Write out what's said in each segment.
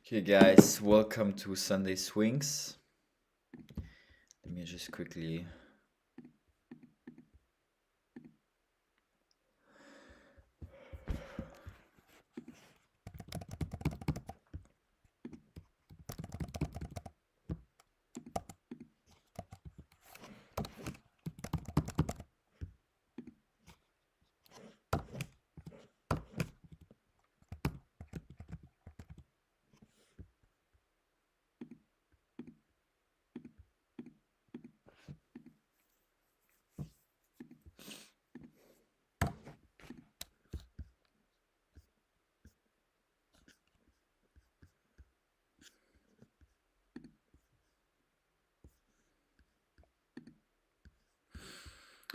Okay, guys, welcome to Sunday Swings. Let me just quickly.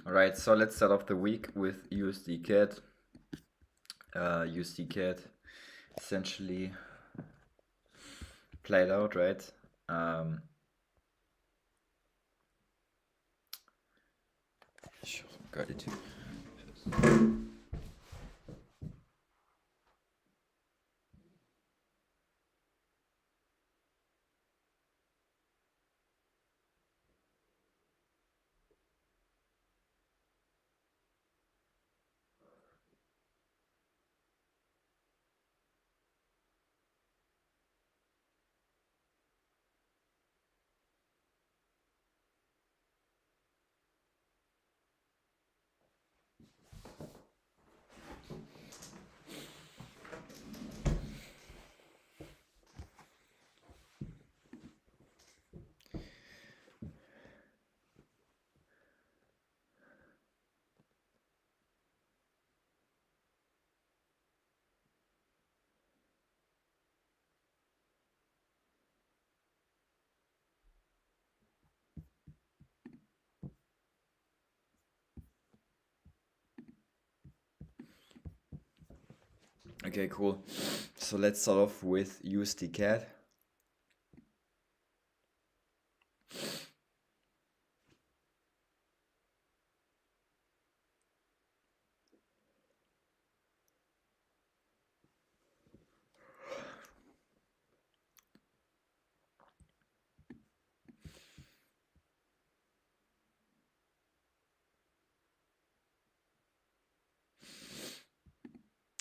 All right, so let's start off the week with USD CAD. USD CAD essentially played out, right? Got it. Okay, cool. So let's start off with USD CAD.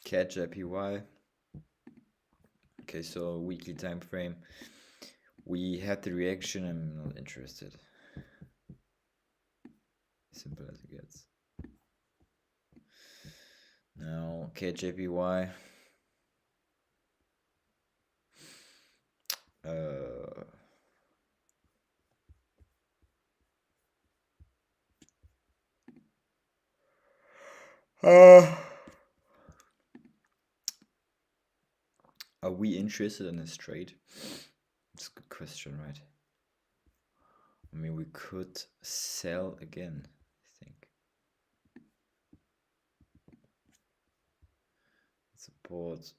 CAD JPY. Okay, so weekly time frame. We had the reaction. I'm not interested. Simple as it gets. Now, KJPY. Are we interested in this trade? It's a good question, right? I mean, we could sell again, I think. Support.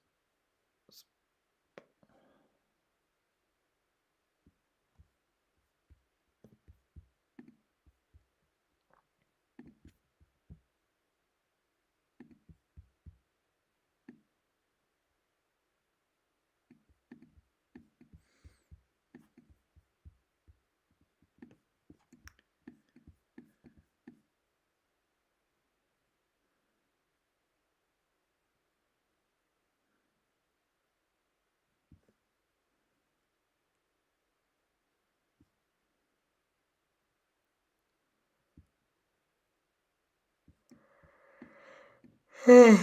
I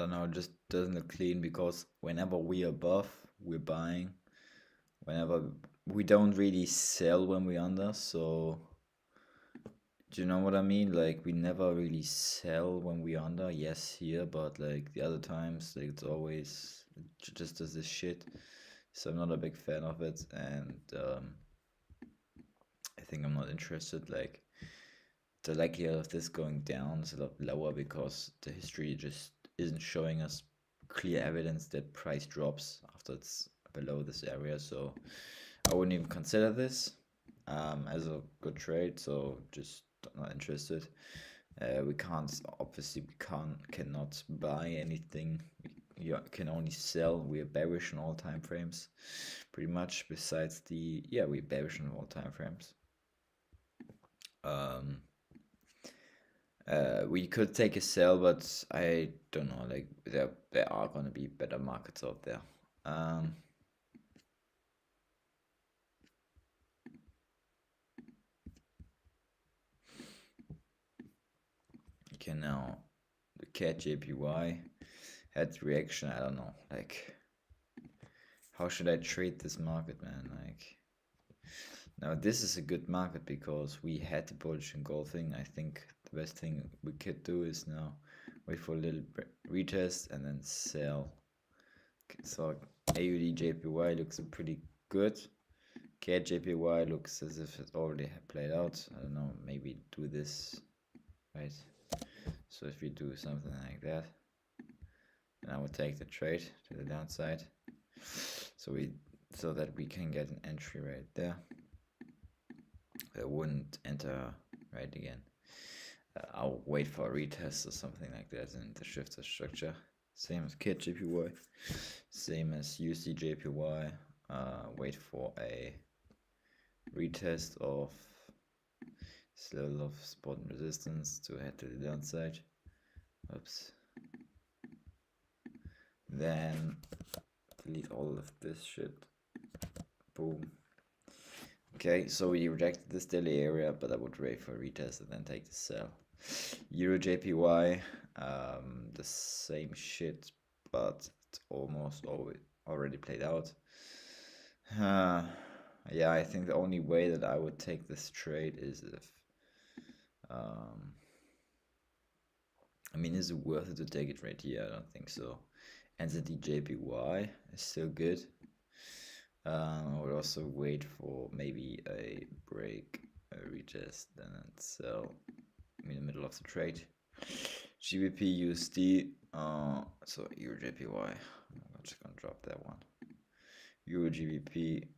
don't know, it just doesn't look clean because whenever we're above, we're buying. Whenever we don't really sell when we're under, so do you know what I mean? Like we never really sell when we're under. Yes, here, but like the other times, like it's always just does this shit. So I'm not a big fan of it, and I think I'm not interested. Like the likelihood of this going down is a lot lower because the history just isn't showing us clear evidence that price drops after it's below this area. So I wouldn't even consider this as a good trade. So just not interested. We can't obviously we cannot buy anything. You can only sell. We are bearish in all time frames, pretty much. Besides we're bearish in all time frames. Um, we could take a sell, but I don't know. Like there are gonna be better markets out there. Okay, now the cat JPY had reaction. I don't know. Like, how should I trade this market, man? Like, now this is a good market because we had the bullish engulfing. I think the best thing we could do is now wait for a little retest and then sell. Okay, so AUD JPY looks pretty good. CAD JPY looks as if it already played out. I don't know, maybe do this, right? So if we do something like that, then I would take the trade to the downside. So that we can get an entry right there. I wouldn't enter right again. I'll wait for a retest or something like that in the shifter structure. Same as CAD JPY, same as UC JPY. Wait for a retest of this level of support and resistance to head to the downside. Oops. Then delete all of this shit. Boom. Okay, so we rejected this daily area, but I would wait for a retest and then take the sell. Euro JPY, the same shit, but it's almost already played out. Yeah, I think the only way that I would take this trade is if, I mean, is it worth it to take it right here? I don't think so. NZD JPY is still good. I would also wait for maybe a break, a retest, and then sell in the middle of the trade. GBP USD, so Euro JPY. I'm just gonna drop that one. Euro GBP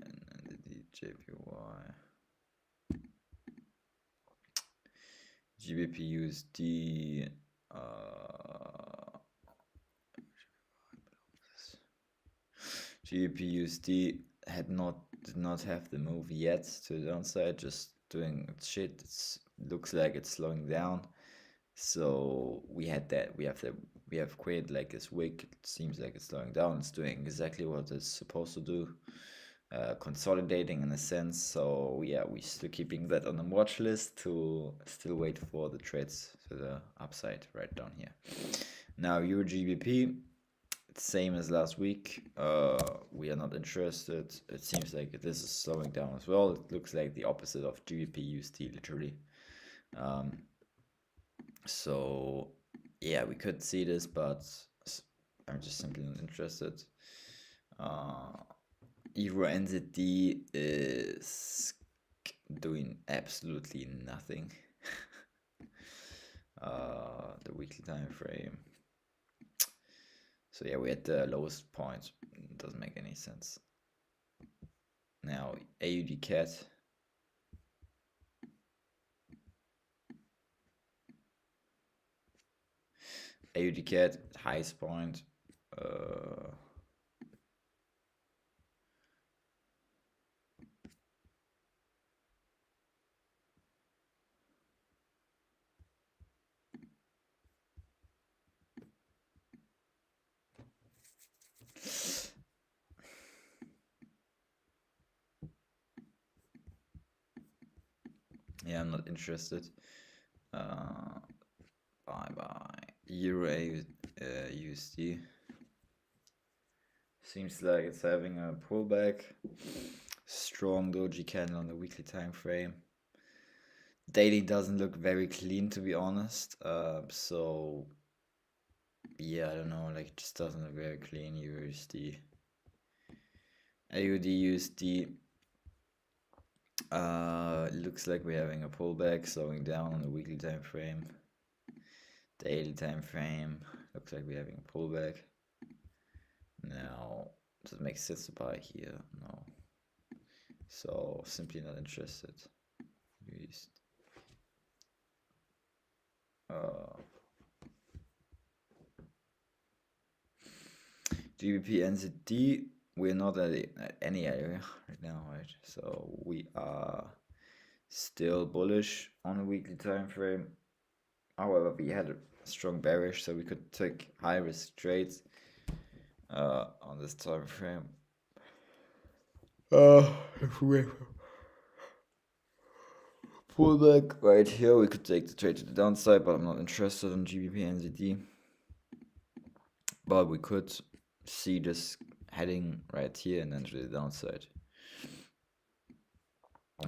and the JPY. GBP USD. GBP USD did not have the move yet to the downside, just doing its shit. Looks like it's slowing down. So we have created like this wick. It seems like it's slowing down. It's doing exactly what it's supposed to do, consolidating in a sense. So yeah, we still keeping that on the watch list to still wait for the trades to the upside right down here. Now Euro GBP, same as last week. We are not interested. It seems like this is slowing down as well. It looks like the opposite of GBP USD, literally. So yeah, we could see this, but I'm just simply not interested. Euro NZD is doing absolutely nothing. The weekly time frame. So yeah, we're at the lowest point. It doesn't make any sense. Now AUD CAD. AUD CAD highest point. Yeah, I'm not interested. Bye. Euro USD. Seems like it's having a pullback. Strong doji candle on the weekly time frame. Daily doesn't look very clean, to be honest. So yeah, I don't know, like it just doesn't look very clean. USD, AUD, USD. Looks like we're having a pullback, slowing down on the weekly time frame. Daily time frame. Looks like we're having a pullback. Now, does it make sense to buy here? No. So simply not interested. Used. GBP NZD, we're not at any area right now, right? So we are still bullish on a weekly time frame. However, we had a strong bearish, so we could take high risk trades on this time frame. If we pull back right here, we could take the trade to the downside, but I'm not interested in GBP NZD. But we could see this heading right here and then to the downside.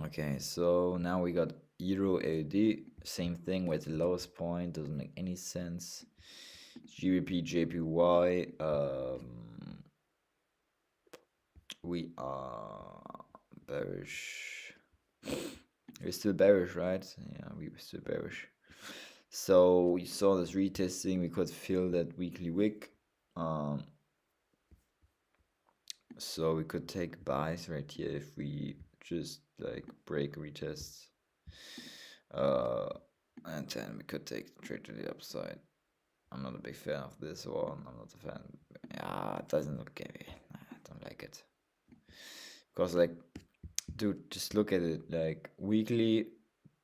Okay, so now we got Euro AUD, same thing with the lowest point, doesn't make any sense. GBP JPY, we are bearish. We're still bearish, right? Yeah, we were still bearish. So we saw this retesting, we could fill that weekly wick. So we could take buys right here if we just like break retests. And then we could take the trade to the upside. I'm not a big fan of this one. I'm not a fan. Yeah, it doesn't look gay. I don't like it. Because like, dude, just look at it. Like weekly,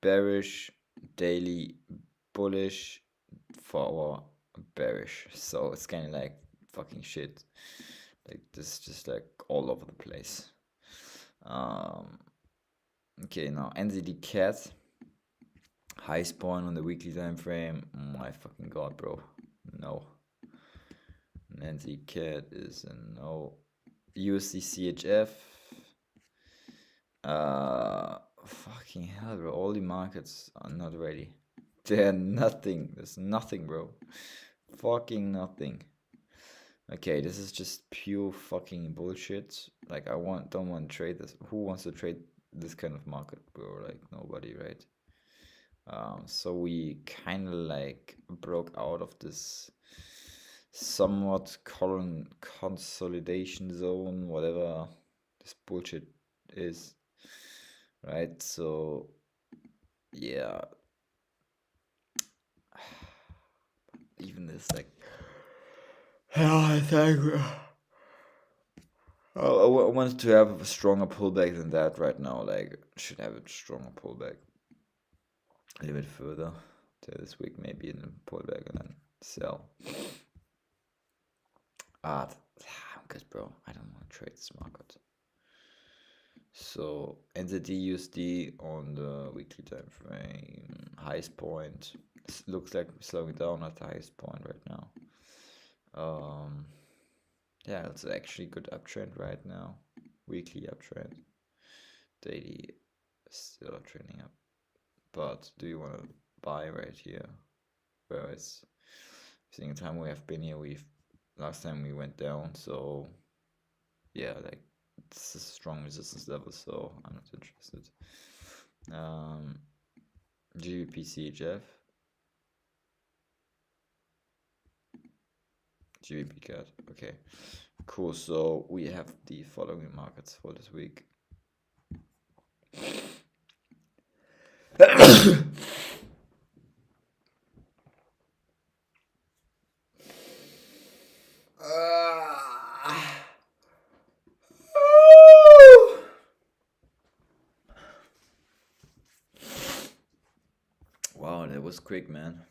bearish, daily, bullish, forward, bearish. So it's kind of like fucking shit. Like this is just like all over the place. Okay, now NZD cat. Highest point on the weekly time frame. My fucking god, bro. No. NZD cat is a no. USD CHF. Fucking hell, bro. All the markets are not ready. They're nothing. There's nothing, bro. Fucking nothing. Okay, this is just pure fucking bullshit. Like don't want to trade this. Who wants to trade this kind of market, bro? Like nobody, right? So we kind of like broke out of this somewhat consolidation zone, whatever this bullshit is, right? So yeah, even this like, I think I wanted to have a stronger pullback than that right now. Like, should have a stronger pullback a little bit further to this week, maybe in a pullback and then sell. I'm good, bro. I don't want to trade this market. So NZD USD on the weekly time frame, highest point. It looks like we're slowing down at the highest point right now. Yeah, it's actually good uptrend right now. Weekly uptrend. Daily still trending up. But do you want to buy right here? Whereas seeing the time we have been here, last time we went down, so yeah, like this is a strong resistance level, so I'm not interested. GBP CHF, GBP CAD. Okay, cool. So we have the following markets for this week. Wow, that was quick, man.